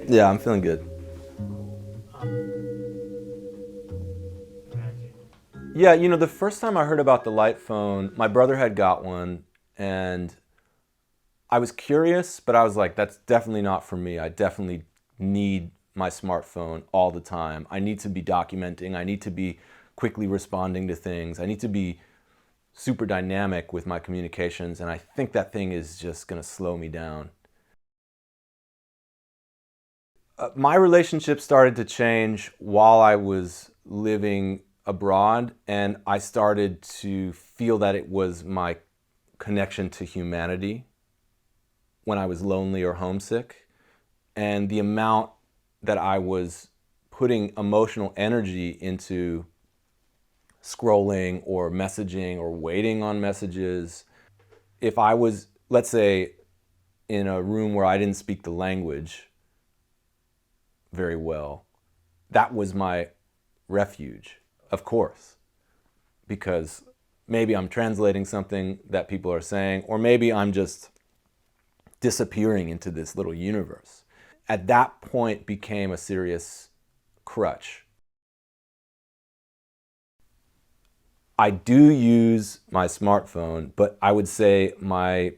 Yeah, I'm feeling good. Yeah, the first time I heard about the light phone, my brother had got one, and I was curious, but I was like, that's definitely not for me. I definitely need my smartphone all the time. I need to be documenting. I need to be quickly responding to things. I need to be super dynamic with my communications, and I think that thing is just going to slow me down. My relationship started to change while I was living abroad, and I started to feel that it was my connection to humanity when I was lonely or homesick. And the amount that I was putting emotional energy into scrolling or messaging or waiting on messages. If I was, let's say, in a room where I didn't speak the language very well, that was my refuge, of course, because maybe I'm translating something that people are saying, or maybe I'm just disappearing into this little universe. At that point became a serious crutch. I do use my smartphone, but I would say my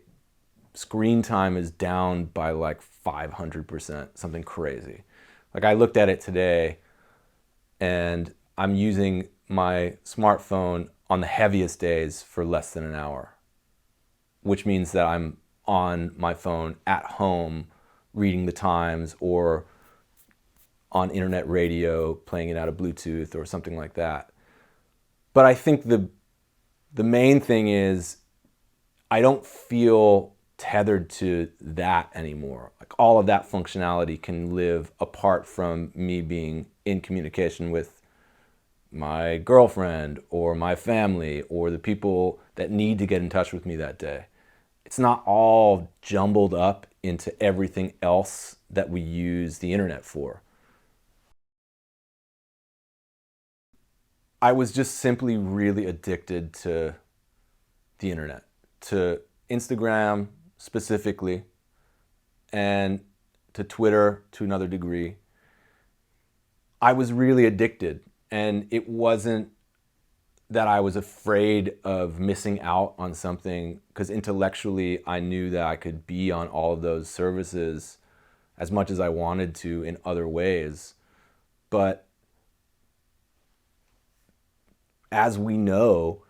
screen time is down by like 500%, something crazy. Like I looked at it today and I'm using my smartphone on the heaviest days for less than an hour, which means that I'm on my phone at home reading the Times or on internet radio playing it out of Bluetooth or something like that. But I think the main thing is I don't feel tethered to that anymore. Like all of that functionality can live apart from me being in communication with my girlfriend or my family or the people that need to get in touch with me that day. It's not all jumbled up into everything else that we use the internet for. I was just simply really addicted to the internet, to Instagram specifically, and to Twitter to another degree. I was really addicted, and it wasn't that I was afraid of missing out on something because intellectually I knew that I could be on all of those services as much as I wanted to in other ways. But as we know,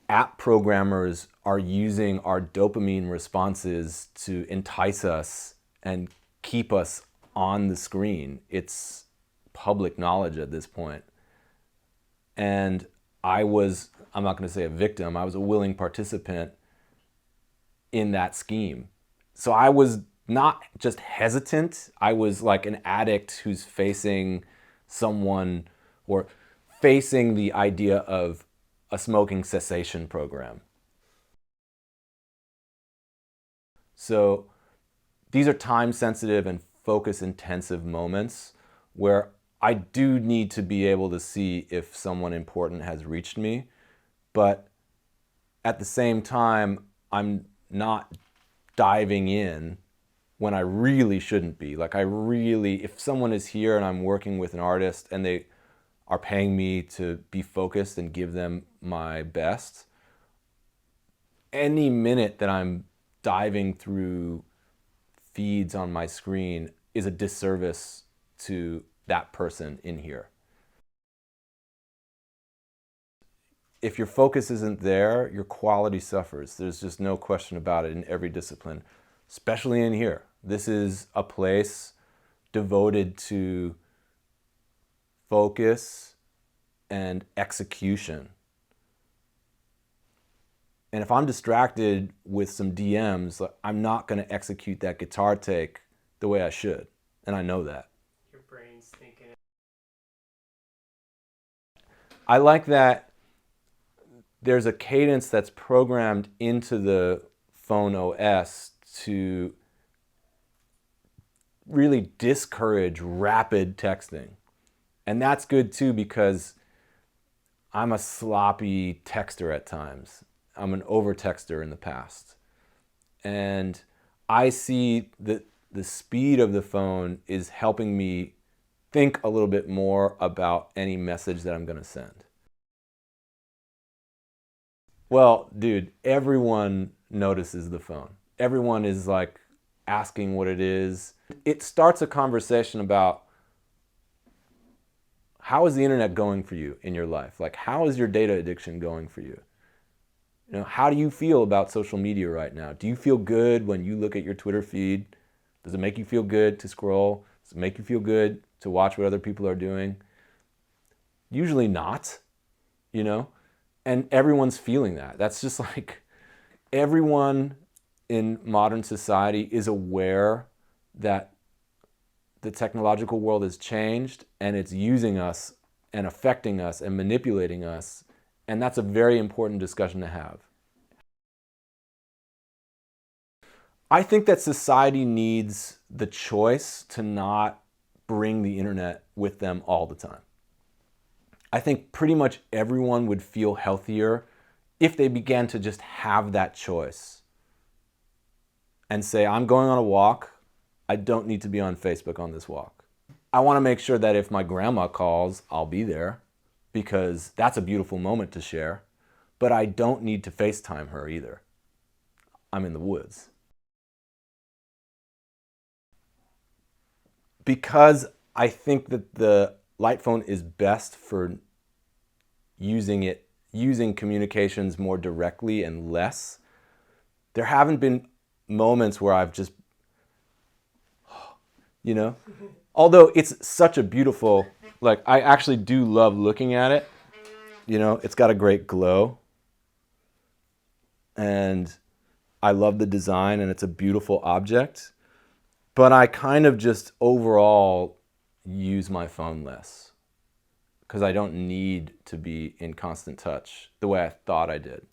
app programmers are using our dopamine responses to entice us and keep us on the screen. It's public knowledge at this point. And I'm not going to say a victim, I was a willing participant in that scheme. So I was not just hesitant, I was like an addict who's facing someone or facing the idea of a smoking cessation program. So these are time sensitive and focus intensive moments where I do need to be able to see if someone important has reached me, but at the same time, I'm not diving in when I really shouldn't be. Like, if someone is here and I'm working with an artist and they are paying me to be focused and give them my best, any minute that I'm diving through feeds on my screen is a disservice to that person in here. If your focus isn't there, your quality suffers. There's just no question about it in every discipline, especially in here. This is a place devoted to focus and execution. And if I'm distracted with some DMs, I'm not going to execute that guitar take the way I should. And I know that. Your brain's thinking. I like that there's a cadence that's programmed into the phone OS to really discourage rapid texting. And that's good too because I'm a sloppy texter at times. I'm an over texter in the past. And I see the speed of the phone is helping me think a little bit more about any message that I'm going to send. Well, dude, everyone notices the phone. Everyone is like asking what it is. It starts a conversation about how is the internet going for you in your life? Like, how is your data addiction going for you? You know, how do you feel about social media right now? Do you feel good when you look at your Twitter feed? Does it make you feel good to scroll? Does it make you feel good to watch what other people are doing? Usually not, you know? And everyone's feeling that. That's just like everyone in modern society is aware that the technological world has changed and it's using us and affecting us and manipulating us. And that's a very important discussion to have. I think that society needs the choice to not bring the internet with them all the time. I think pretty much everyone would feel healthier if they began to just have that choice and say, I'm going on a walk. I don't need to be on Facebook on this walk. I want to make sure that if my grandma calls, I'll be there because that's a beautiful moment to share. But I don't need to FaceTime her either. I'm in the woods. Because I think that the light phone is best for using communications more directly and less. There haven't been moments where I've just, you know, although it's such a beautiful, like I actually do love looking at it. You know, it's got a great glow and I love the design and it's a beautiful object, but I kind of just overall use my phone less because I don't need to be in constant touch the way I thought I did.